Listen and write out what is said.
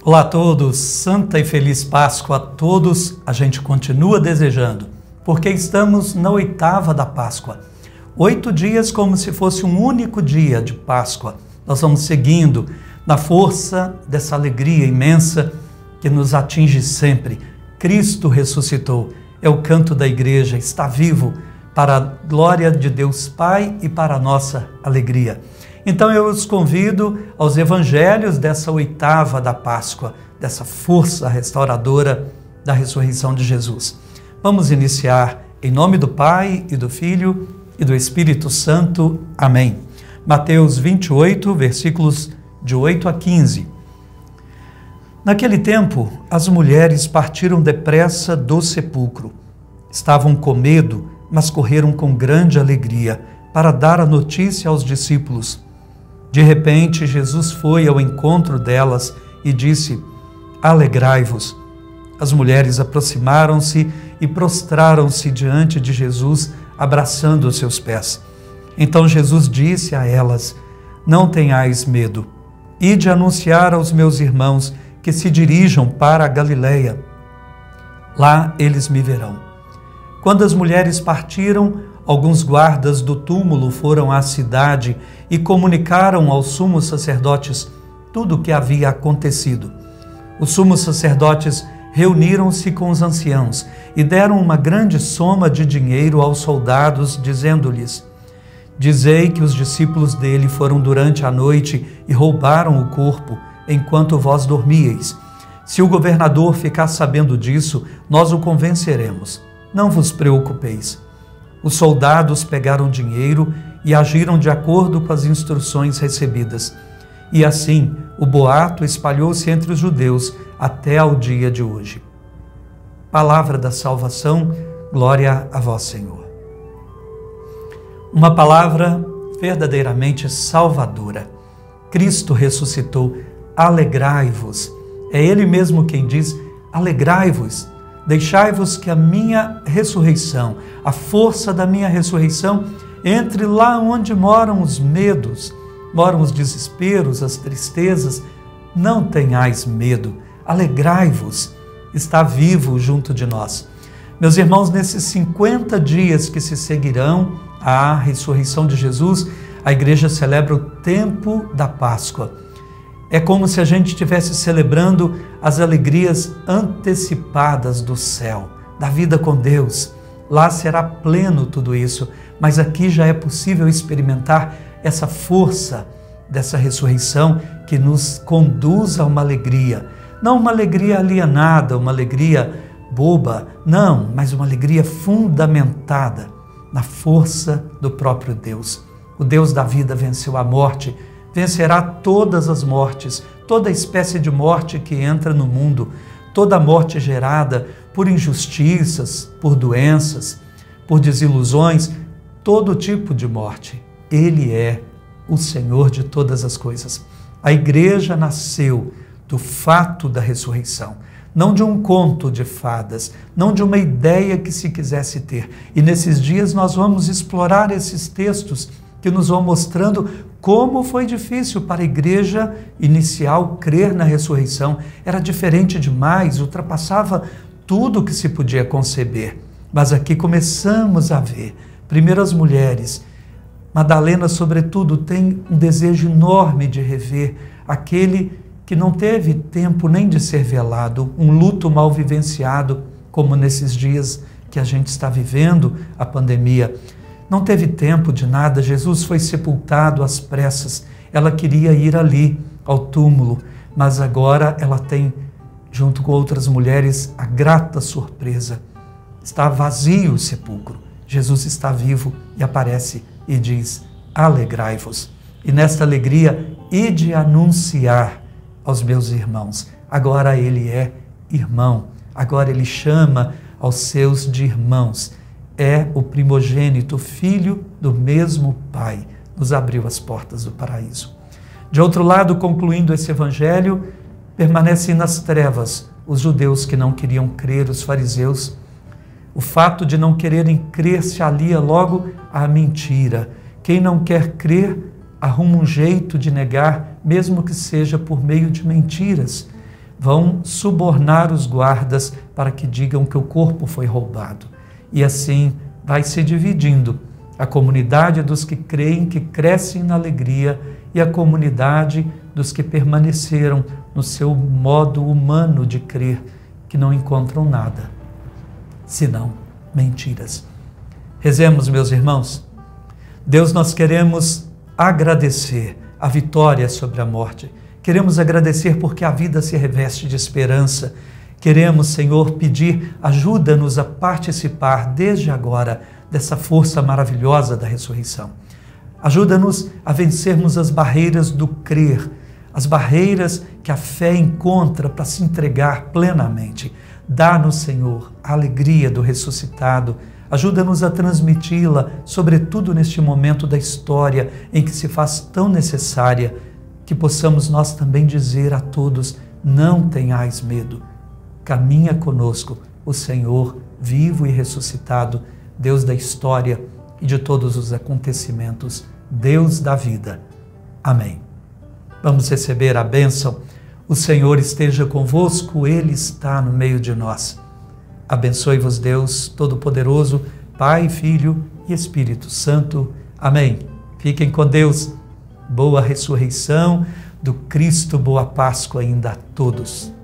Olá a todos, Santa e Feliz Páscoa a todos. A gente continua desejando, porque estamos na oitava da Páscoa. 8 dias como se fosse um único dia de Páscoa. Nós vamos seguindo na força dessa alegria imensa que nos atinge sempre. Cristo ressuscitou, é o canto da igreja, está vivo para a glória de Deus Pai e para a nossa alegria. Então eu os convido aos evangelhos dessa oitava da Páscoa, dessa força restauradora da ressurreição de Jesus. Vamos iniciar em nome do Pai e do Filho e do Espírito Santo. Amém. Mateus 28, versículos de 8 a 15. Naquele tempo, as mulheres partiram depressa do sepulcro. Estavam com medo, mas correram com grande alegria para dar a notícia aos discípulos. De repente, Jesus foi ao encontro delas e disse: Alegrai-vos. As mulheres aproximaram-se e prostraram-se diante de Jesus, abraçando os seus pés. Então Jesus disse a elas: Não tenhais medo. Ide anunciar aos meus irmãos que se dirijam para a Galileia. Lá eles me verão. Quando as mulheres partiram, alguns guardas do túmulo foram à cidade e comunicaram aos sumos sacerdotes tudo o que havia acontecido. Os sumos sacerdotes reuniram-se com os anciãos e deram uma grande soma de dinheiro aos soldados, dizendo-lhes: Dizei que os discípulos dele foram durante a noite e roubaram o corpo, enquanto vós dormíeis. Se o governador ficar sabendo disso, nós o convenceremos. Não vos preocupeis. Os soldados pegaram dinheiro e agiram de acordo com as instruções recebidas. E assim, o boato espalhou-se entre os judeus até ao dia de hoje. Palavra da salvação, glória a vós, Senhor. Uma palavra verdadeiramente salvadora. Cristo ressuscitou, alegrai-vos. É Ele mesmo quem diz: alegrai-vos. Deixai-vos que a minha ressurreição, a força da minha ressurreição, entre lá onde moram os medos, moram os desesperos, as tristezas. Não tenhais medo, alegrai-vos, está vivo junto de nós. Meus irmãos, nesses 50 dias que se seguirão à ressurreição de Jesus, a igreja celebra o tempo da Páscoa. É como se a gente estivesse celebrando as alegrias antecipadas do céu, da vida com Deus. Lá será pleno tudo isso, mas aqui já é possível experimentar essa força dessa ressurreição que nos conduz a uma alegria. Não uma alegria alienada, uma alegria boba, não, mas uma alegria fundamentada na força do próprio Deus. O Deus da vida venceu a morte, vencerá todas as mortes, toda espécie de morte que entra no mundo, toda morte gerada por injustiças, por doenças, por desilusões, todo tipo de morte. Ele é o Senhor de todas as coisas. A igreja nasceu do fato da ressurreição, não de um conto de fadas, não de uma ideia que se quisesse ter. E nesses dias nós vamos explorar esses textos que nos vão mostrando como foi difícil para a igreja inicial crer na ressurreição. Era diferente demais, ultrapassava tudo que se podia conceber. Mas aqui começamos a ver, primeiro as mulheres. Madalena, sobretudo, tem um desejo enorme de rever aquele que não teve tempo nem de ser velado, um luto mal vivenciado, como nesses dias que a gente está vivendo, a pandemia. Não teve tempo de nada, Jesus foi sepultado às pressas. Ela queria ir ali, ao túmulo, mas agora ela tem, junto com outras mulheres, a grata surpresa. Está vazio o sepulcro. Jesus está vivo e aparece e diz: alegrai-vos. E nesta alegria, ide anunciar aos meus irmãos. Agora ele é irmão, agora ele chama aos seus de irmãos. É o primogênito, filho do mesmo Pai, nos abriu as portas do paraíso. De outro lado, concluindo esse evangelho, permanecem nas trevas os judeus que não queriam crer, os fariseus. O fato de não quererem crer se alia logo à mentira. Quem não quer crer arruma um jeito de negar, mesmo que seja por meio de mentiras. vão subornar os guardas para que digam que o corpo foi roubado. E assim vai se dividindo a comunidade dos que creem, que crescem na alegria, e a comunidade dos que permaneceram no seu modo humano de crer, que não encontram nada, senão mentiras. Rezemos, meus irmãos. Deus, nós queremos agradecer a vitória sobre a morte. Queremos agradecer porque a vida se reveste de esperança. Queremos, Senhor, pedir, ajuda-nos a participar desde agora dessa força maravilhosa da ressurreição. Ajuda-nos a vencermos as barreiras do crer, as barreiras que a fé encontra para se entregar plenamente. Dá-nos, Senhor, a alegria do ressuscitado. Ajuda-nos a transmiti-la, sobretudo neste momento da história em que se faz tão necessária, que possamos nós também dizer a todos: não tenhais medo. Caminha conosco o Senhor vivo e ressuscitado, Deus da história e de todos os acontecimentos, Deus da vida. Amém. Vamos receber a bênção. O Senhor esteja convosco, Ele está no meio de nós. Abençoe-vos Deus Todo-Poderoso, Pai, Filho e Espírito Santo. Amém. Fiquem com Deus. Boa ressurreição do Cristo, boa Páscoa ainda a todos.